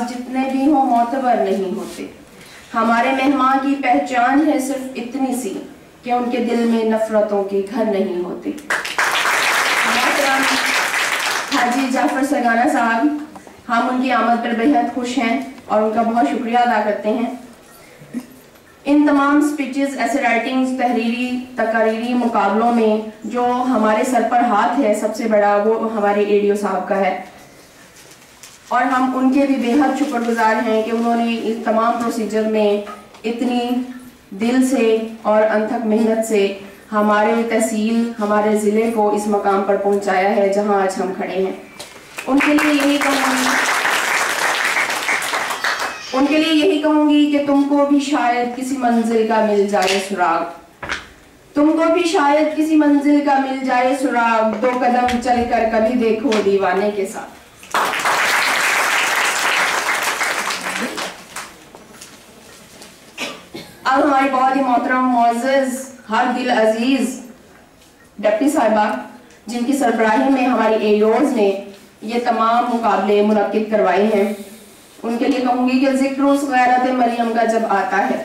जितने भी हों मोतबर नहीं होते। हमारे मेहमान की पहचान है सिर्फ इतनी सी कि उनके दिल में नफरतों के घर नहीं होते। हाजी जाफर सरगाना साहब, हम उनकी आमद पर बेहद खुश हैं और उनका बहुत शुक्रिया अदा करते हैं। इन तमाम स्पीचेस, ऐसे राइटिंग्स, तहरीरी तकारीरी मुकाबलों में जो हमारे सर पर हाथ है सबसे बड़ा, वो हमारे एडीओ साहब का है और हम उनके भी बेहद शुक्रगुजार हैं कि उन्होंने इस तमाम प्रोसीजर में इतनी दिल से और अनथक मेहनत से हमारे तहसील, हमारे ज़िले को इस मकाम पर पहुंचाया है जहां आज हम खड़े हैं। उनके लिए यही कहूंगी कि तुमको भी शायद किसी मंजिल का मिल जाए सुराग, तुमको भी शायद किसी मंजिल का मिल जाए सुराग, 2 कदम चलकर कभी देखो दीवाने के साथ। अब हमारी बहुत ही मोहतरम मुअज़्ज़ज़ हर दिल अजीज डिप्टी साहिबा, जिनकी सरबराही में हमारी एओज़ ने ये तमाम मुकाबले मुनक्किद करवाए हैं, उनके लिए कहूंगी कि ज़िक्रुस गैरत मरियम का जब आता है,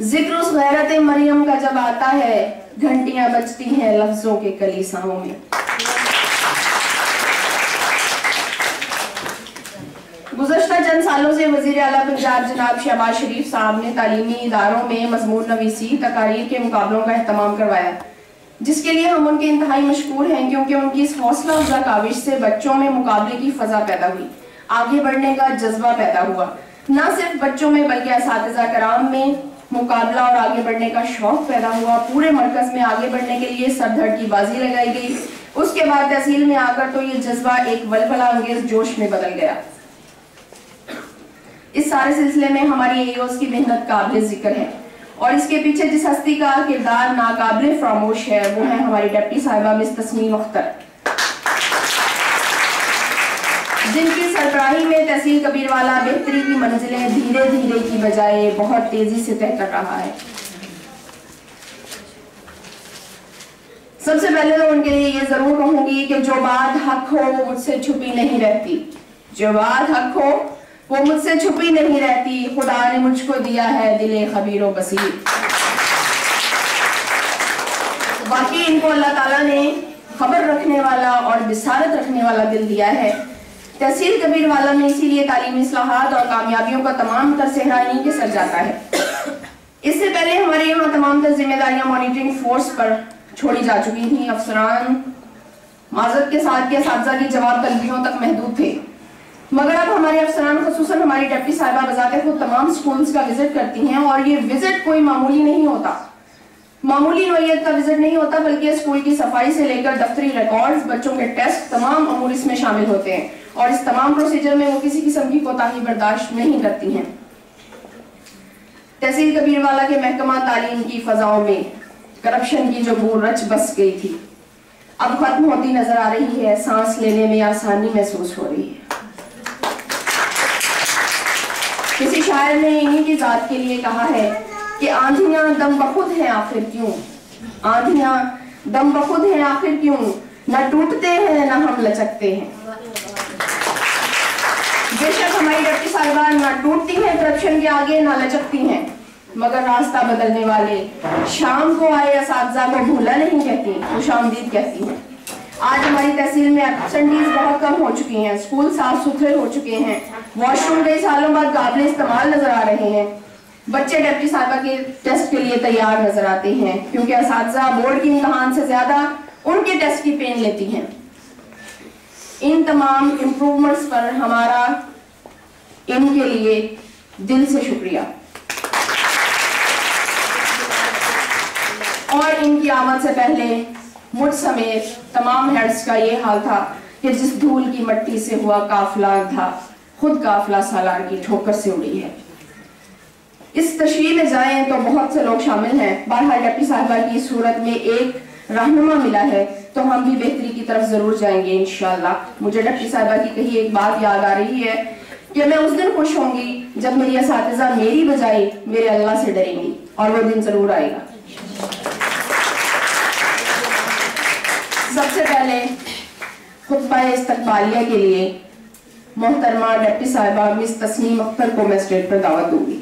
ज़िक्रुस गैरत मरियम का जब आता है, घंटियां बजती हैं लफ्जों के कलीसाओं में। गुज़श्ता चंद सालों से वज़ीर आला पंजाब जनाब शहबाज शरीफ साहब ने तालीमी इदारों में मज़मून नवीसी तकारीर के मुकाबलों का एहतमाम करवाया, जिसके लिए हम उनके इंतहाई मशकूर हैं, क्योंकि उनकी इस हौसला अफजा काविश से बच्चों में मुकाबले की फ़ज़ा पैदा हुई, आगे बढ़ने का जज्बा पैदा हुआ। न सिर्फ बच्चों में बल्कि असातिज़ा कराम में मुकाबला और आगे बढ़ने का शौक़ पैदा हुआ। पूरे मरकज़ में आगे बढ़ने के लिए सरधड़ की बाजी लगाई गई। उसके बाद तहसील में आकर तो ये जज्बा एक वलवला अंगेज जोश में बदल गया। इस सारे सिलसिले में हमारी एओज़ की मेहनत काबिल जिक्र है और इसके पीछे जिस हस्ती का किरदार नाकाबिल फरामोश है वो है हमारी डिप्टी साहिबा मिस तस्नीम अख्तर, जिनकी सरबराही में तहसील कबीरवाला बेहतरी की मंजिलें धीरे धीरे की बजाय बहुत तेजी से तय कर रहा है। सबसे पहले तो उनके लिए ये जरूर कहूंगी कि जो बात हक हो वो मुझसे छुपी नहीं रहती, जो बात हक हो वो मुझसे छुपी नहीं रहती। खुदा ने मुझको दिया है दिले खबीरो बसीर। बाकी इनको अल्लाह ताला ने खबर रखने वाला और बिसारत रखने वाला दिल दिया है। तहसील कबीरवाला में इसीलिए तालीमी इस्लाहात और कामयाबियों का तमाम तर सेहरा इन्हीं के सर जाता है। इससे पहले हमारे यहाँ तमाम तर जिम्मेदारियां मॉनिटरिंग फोर्स पर छोड़ी जा चुकी थी। अफसरान माजरत के साथ के असातिज़ा की जवाब तलबियों तक महदूद थे, मगर अब हमारे अफसरान खुसूसन हमारी डिप्टी साहिबा बजाते खुद तमाम स्कूल्स का विजिट करती हैं और ये विजिट कोई मामूली नहीं होता, मामूली नौइयत का विजिट नहीं होता, बल्कि स्कूल की सफाई से लेकर दफ्तरी रिकॉर्ड्स, बच्चों के टेस्ट, तमाम अमूर इसमें शामिल होते हैं और इस तमाम प्रोसीजर में वो किसी किस्म की कोताही बर्दाश्त नहीं करती हैं। तहसील कबीरवाला के महकमा तालीम की फजाओं में करप्शन की जो बूर रच बस गई थी अब खत्म होती नजर आ रही है। सांस लेने में आसानी महसूस हो रही है। किसी शायर ने इन्हीं की जात के लिए कहा है कि आंधियां दम बखुद हैं आखिर क्यों, आंधियां दम बखुद हैं आखिर क्यों, न टूटते हैं न हम लचकते हैं। बेशक हमारी डिप्टी साहिबा न टूटती हैं करप्शन के आगे, न लचकती हैं, मगर रास्ता बदलने वाले शाम को आए असातिज़ा को भूला नहीं कहती, खुशामदीद कहती हैं। आज हमारी तहसील में एब्सेंटीज बहुत कम हो चुकी हैं, स्कूल साफ सुथरे हो चुके हैं, वॉशरूम कई सालों बाद काबिल इस्तेमाल नजर आ रहे हैं, बच्चे डिप्टी साहिबा के टेस्ट के लिए तैयार नजर आते हैं, क्योंकि असातिज़ा बोर्ड के इम्तिहान से ज्यादा उनके टेस्ट की पेन लेती हैं। इन तमाम इम्प्रूवमेंट्स पर हमारा इनके लिए दिल से शुक्रिया। और इनकी आमद से पहले मुझ समेत तमाम हेड्स का ये हाल था कि जिस धूल की मट्टी से हुआ काफिला था, खुद काफिला सालार की ठोकर से उड़ी है। इस तशरीह में जाएं तो बहुत से लोग शामिल हैं। बहरहाल डिप्टी साहिबा की सूरत में एक रहनुमा मिला है तो हम भी बेहतरी की तरफ जरूर जाएंगे इंशाअल्लाह। मुझे डिप्टी साहिबा की कही एक बात याद आ रही है कि मैं उस दिन खुश होंगी जब मेरी असातिज़ा मेरी बजाय मेरे अल्लाह से डरेंगी, और वो दिन जरूर आएगा। सबसे पहले खुतबा इस्तकबालिया के लिए मोहतरमा डिप्टी साहिबा मिस तस्नीम अख्तर को मैं स्टेज पर दावत दूंगी।